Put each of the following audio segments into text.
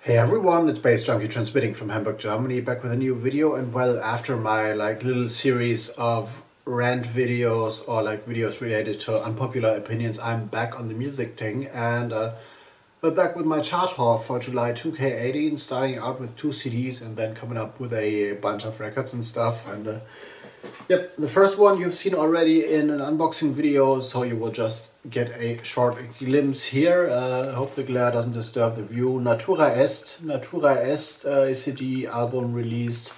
Hey everyone, it's baze.djunkiii transmitting from Hamburg, Germany, back with a new video. And well, after my little series of rant videos or videos related to unpopular opinions, I'm back on the music thing, and we're back with my chart haul for July 2K18, starting out with 2 CDs and then coming up with a bunch of records and stuff. And yep, the first one you've seen already in an unboxing video, so you will just get a short glimpse here. I hope the glare doesn't disturb the view. Natura Est CD album released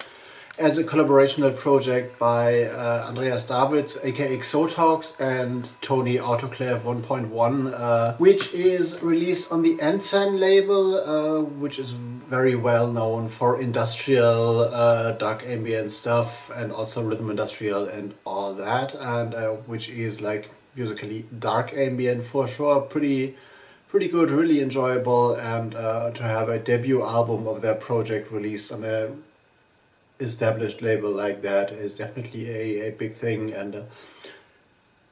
as a collaborational project by Andreas Davids, aka Xotox, and Tony Autoclave 1.1, which is released on the Ensign label, which is very well known for industrial dark ambient stuff and also rhythm industrial and all that, and which is musically dark ambient for sure. Pretty good, really enjoyable, and to have a debut album of their project released on a established label like that is definitely a big thing. And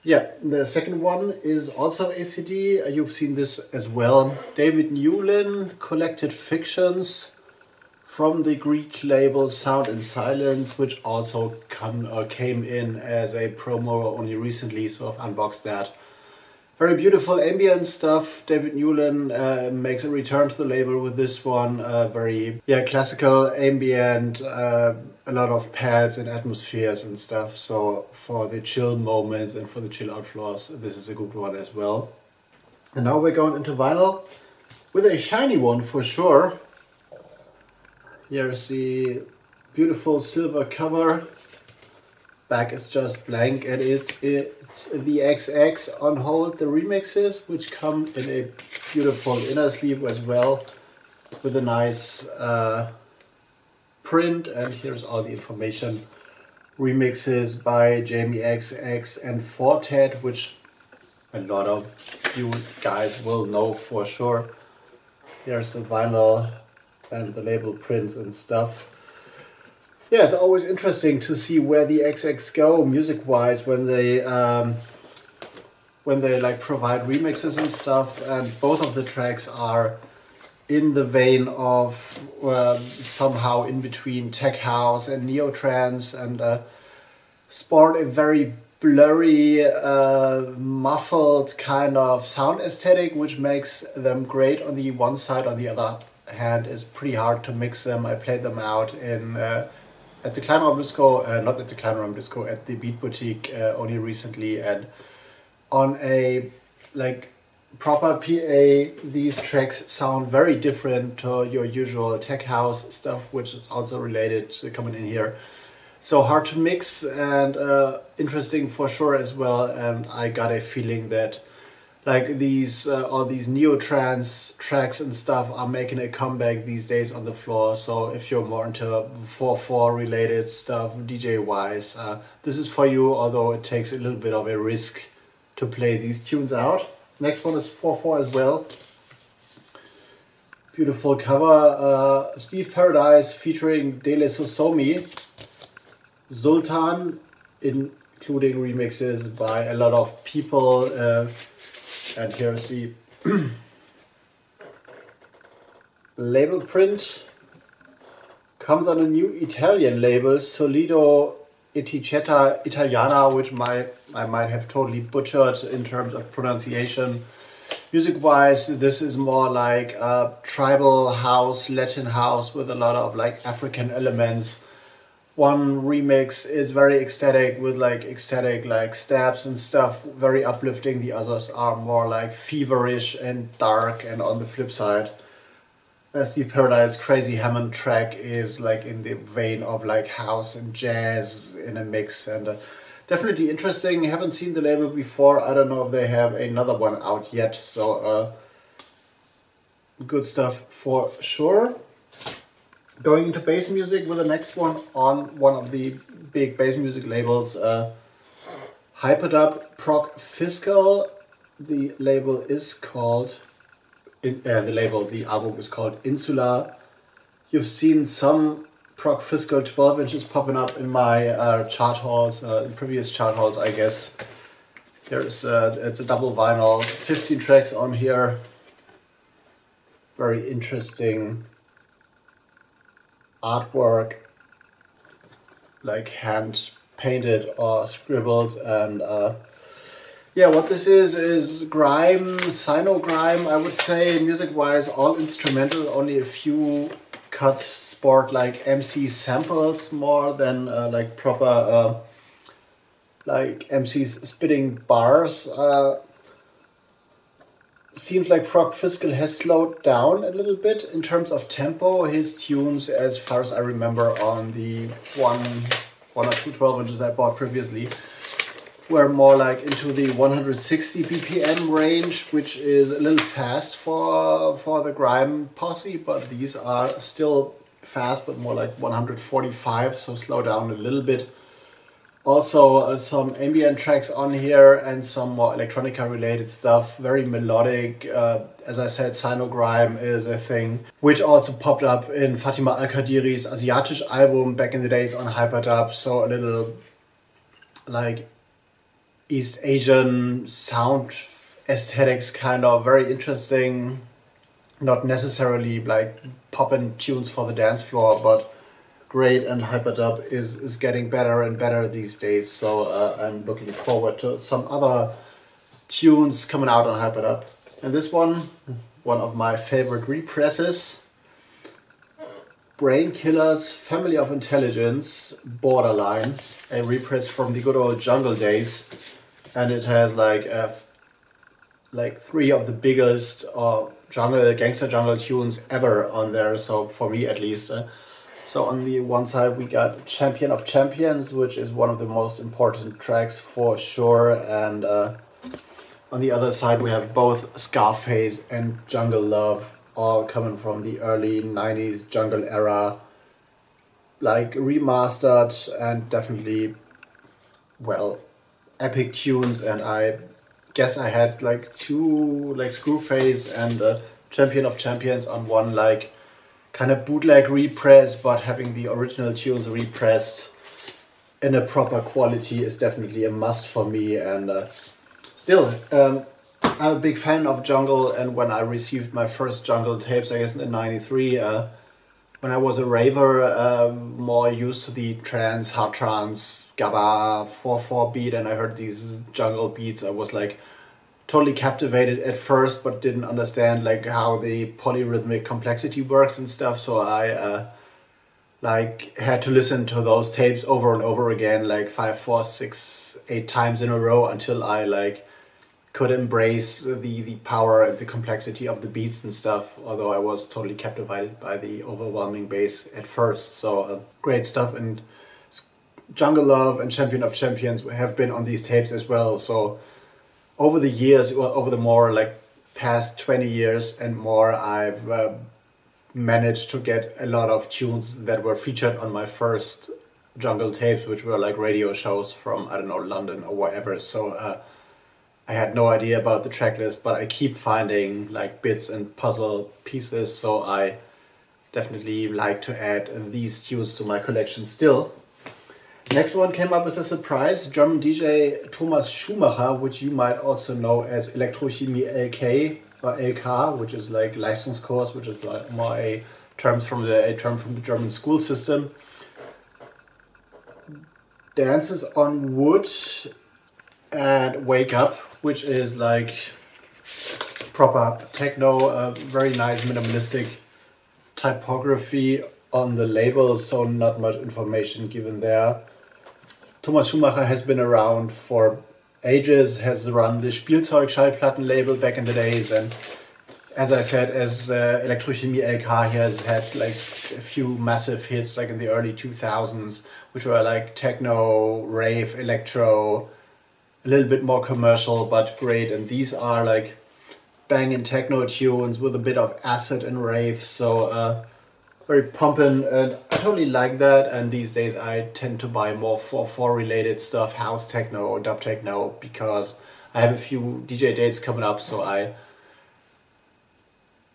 yeah, the second one is also a CD. You've seen this as well. David Newlin, Collected Fictions, from the Greek label Sound and Silence, which also came in as a promo only recently, so I've unboxed that. Very beautiful ambient stuff. David Newlin makes a return to the label with this one. Very classical ambient, a lot of pads and atmospheres and stuff. So for the chill moments and for the chill out floors, this is a good one as well. And now we're going into vinyl with a shiny one for sure. Here's the beautiful silver cover. Back is just blank, and it's the XX on hold, the remixes, which come in a beautiful inner sleeve as well, with a nice print. And here's all the information. Remixes by Jamie XX and Fortet, which a lot of you guys will know for sure. Here's the vinyl and the label prints and stuff. Yeah, it's always interesting to see where the XX go music-wise when they provide remixes and stuff. And both of the tracks are in the vein of somehow in between tech house and neo trance, and sport a very blurry, muffled kind of sound aesthetic, which makes them great on the one side. On the other hand, it's pretty hard to mix them. I played them out in at the Kleinraum Disco, not at the Kleinraum Disco, at the Beat Boutique only recently, and on a proper PA, these tracks sound very different to your usual tech house stuff, which is also related to coming in here. So hard to mix and interesting for sure as well. And I got a feeling that these all these neo trance tracks and stuff are making a comeback these days on the floor. So if you're more into 4/4 related stuff DJ wise, this is for you, although it takes a little bit of a risk to play these tunes out. Next one is 4/4 as well. Beautiful cover. Steve Paradise featuring Dele Sosomi, Sultan, including remixes by a lot of people. And here's the label print. Comes on a new Italian label, Solido Etichetta Italiana, which I might have totally butchered in terms of pronunciation. Music-wise, this is more like a tribal house, Latin house with a lot of African elements. One remix is very ecstatic with ecstatic stabs and stuff, very uplifting. The others are more feverish and dark. And on the flip side, Steve Paradise Crazy Hammond track is in the vein of house and jazz in a mix, and definitely interesting. Haven't seen the label before. I don't know if they have another one out yet. So good stuff for sure. Going into bass music with the next one on one of the big bass music labels, Hyperdub Prog Fiscal. The label is called, the album is called Insula. You've seen some Prog Fiscal 12 inches popping up in my chart hauls, in previous chart hauls, I guess. It's a double vinyl, 15 tracks on here. Very interesting artwork, like hand painted or scribbled. And yeah, what this is grime, sino grime, I would say. Music wise, all instrumental, only a few cuts sport like MC samples more than like proper like MCs spitting bars. Seems like Prog Fiscal has slowed down a little bit in terms of tempo. His tunes, as far as I remember, on the one or two 12 inches I bought previously, were more like into the 160 BPM range, which is a little fast for the grime posse, but these are still fast, but more like 145, so slow down a little bit. Also some ambient tracks on here and some more electronica related stuff, very melodic. As I said, sino grime is a thing, which also popped up in Fatima Al-Qadiri's Asiatisch album back in the days on Hyperdub, so a little like East Asian sound aesthetics, kind of very interesting. Not necessarily like poppin' tunes for the dance floor, but great. And Hyperdub is getting better and better these days, so I'm looking forward to some other tunes coming out on Hyperdub. And this one of my favorite represses, Brain Killers, Family of Intelligence, Borderline, a repress from the good old jungle days, and it has like three of the biggest gangster jungle tunes ever on there, so for me at least. So on the one side we got Champion of Champions, which is one of the most important tracks for sure, and on the other side we have both Scarface and Jungle Love, all coming from the early 90s jungle era, like remastered and definitely, well, epic tunes. And I guess I had like two, like Screwface and Champion of Champions on one, like kind of bootleg repress, but having the original tunes repressed in a proper quality is definitely a must for me. And still, I'm a big fan of jungle, and when I received my first jungle tapes, I guess in '93, when I was a raver, more used to the trance, hard trance, GABA 4/4 beat, and I heard these jungle beats, I was like totally captivated at first, but didn't understand like how the polyrhythmic complexity works and stuff. So I like had to listen to those tapes over and over again, like 5, 4, 6, 8 times in a row, until I like could embrace the power and the complexity of the beats and stuff, although I was totally captivated by the overwhelming bass at first. So great stuff. And Jungle Love and Champion of Champions have been on these tapes as well. So over the years, well, over the more like past 20 years and more, I've managed to get a lot of tunes that were featured on my first jungle tapes, which were like radio shows from, I don't know, London or wherever. So I had no idea about the track list, but I keep finding like bits and puzzle pieces, so I definitely like to add these tunes to my collection still. Next one came up as a surprise, German DJ Thomas Schumacher, which you might also know as Elektrochemie LK or LK, which is like Leistungskurs, which is like more a term from the German school system. Dances on Wood and Wake Up, which is like proper techno, very nice minimalistic typography on the label, so not much information given there. Thomas Schumacher has been around for ages, has run the Spielzeug-Schallplatten label back in the days, and as I said, as Elektrochemie LK, he has had like a few massive hits like in the early 2000s, which were like techno, rave, electro, a little bit more commercial, but great. And these are like banging techno tunes with a bit of acid and rave, so very pumping, and I totally like that. And these days I tend to buy more 4/4 related stuff, house techno or dub techno, because I have a few DJ dates coming up, so I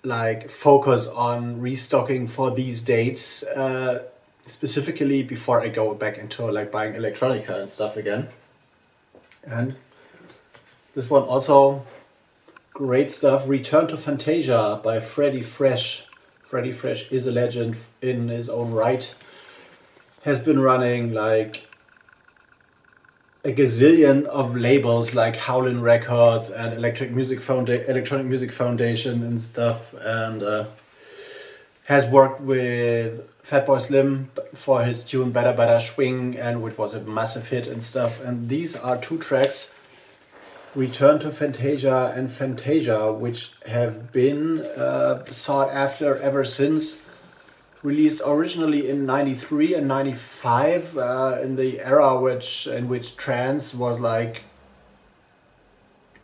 like focus on restocking for these dates, specifically before I go back into like buying electronica and stuff again. And this one also great stuff, Return to Fantasia by Freddy Fresh Freddy Fresh is a legend in his own right. Has been running like a gazillion of labels like Howlin' Records and Electronic Music Foundation and stuff, and has worked with Fatboy Slim for his tune Better Better Swing, and which was a massive hit and stuff. And these are two tracks, Return to Fantasia and Fantasia, which have been sought after ever since. Released originally in '93 and '95, in the era in which trance was like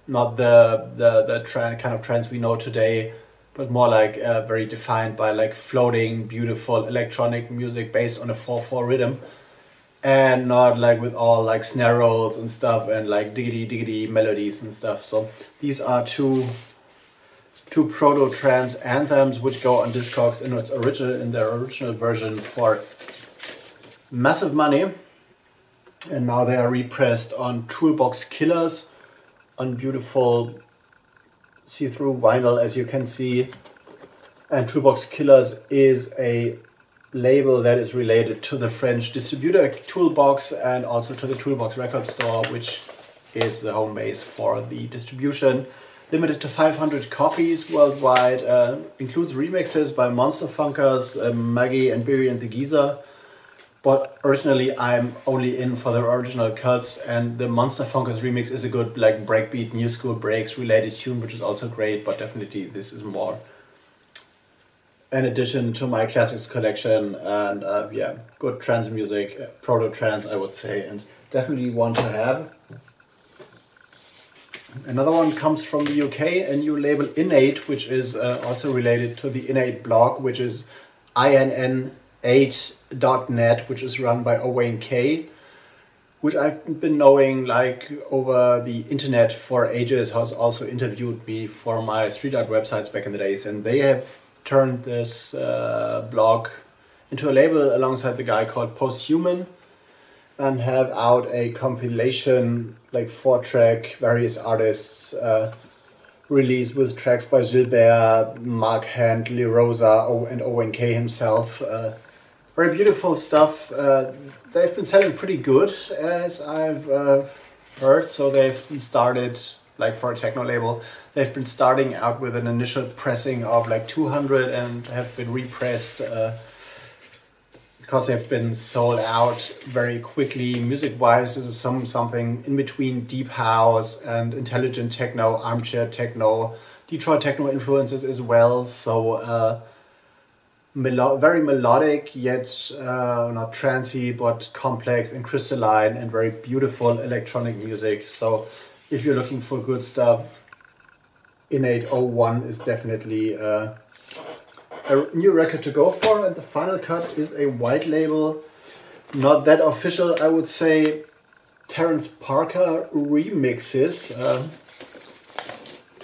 not the kind of trance we know today, but more like very defined by like floating, beautiful electronic music based on a 4/4 rhythm, and not like with all like snare rolls and stuff and like diggity diggity melodies and stuff. So these are two proto-trance anthems which go on discogs in their original version for massive money, and now they are repressed on Toolbox Killers on beautiful see-through vinyl, as you can see. And Toolbox Killers is a label that is related to the French distributor Toolbox and also to the Toolbox record store, which is the home base for the distribution. Limited to 500 copies worldwide, includes remixes by Monster Funkers, Maggie and Billy and the Geezer. But originally I'm only in for the original cuts, and the Monster Funkers remix is a good like breakbeat, new school breaks related tune, which is also great, but definitely this is more an addition to my classics collection. And yeah, good trance music, proto trance I would say, and definitely one to have. Another one comes from the UK, a new label Innate, which is also related to the Innate blog, which is inn8.net, which is run by Owain K, which I've been knowing like over the internet for ages, has also interviewed me for my street art websites back in the days, and they have turned this blog into a label alongside the guy called Posthuman, and have out a compilation, like 4-track, various artists released with tracks by Gilbert, Mark Hand, Lee Rosa, and Owen K himself. Very beautiful stuff. They've been selling pretty good, as I've heard. So they've started, like for a techno label, they've been starting out with an initial pressing of like 200 and have been repressed because they've been sold out very quickly. Music-wise, this is something in between deep house and intelligent techno, armchair techno, Detroit techno influences as well. So very melodic, yet not trancey, but complex and crystalline and very beautiful electronic music. So if you're looking for good stuff, Innate 01 is definitely a new record to go for. And the final cut is a white label, not that official I would say, Terence Parker remixes,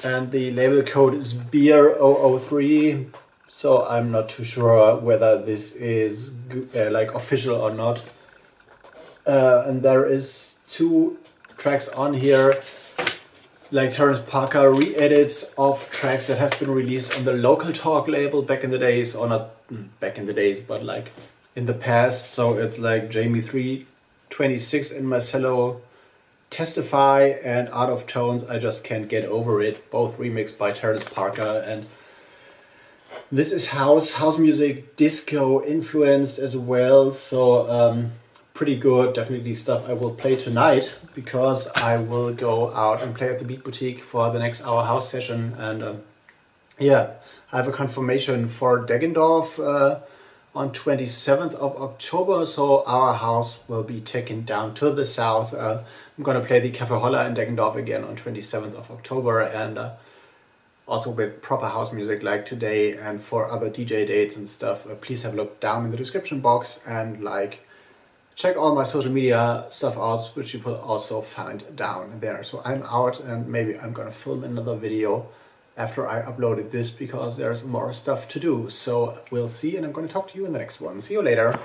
and the label code is Beer 003, so I'm not too sure whether this is like official or not. And there is 2 tracks on here, like Terence Parker re-edits of tracks that have been released on the Local Talk label back in the days, or not back in the days, but like in the past. So it's like Jamie 326 and Marcello Testify and Art of Tones, I Just Can't Get Over It, both remixed by Terence Parker. And this is house music, disco influenced as well. So pretty good, definitely stuff I will play tonight, because I will go out and play at the Beat Boutique for the next hour house session. And yeah, I have a confirmation for Deggendorf on 27th of October, so our house will be taken down to the south. I'm gonna play the Cafe Holler in Deggendorf again on 27th of October, and also with proper house music like today. And for other DJ dates and stuff, please have a look down in the description box, and like check all my social media stuff out, which you will also find down there. So I'm out, and maybe I'm gonna film another video after I uploaded this, because there's more stuff to do. So we'll see, and I'm gonna talk to you in the next one. See you later.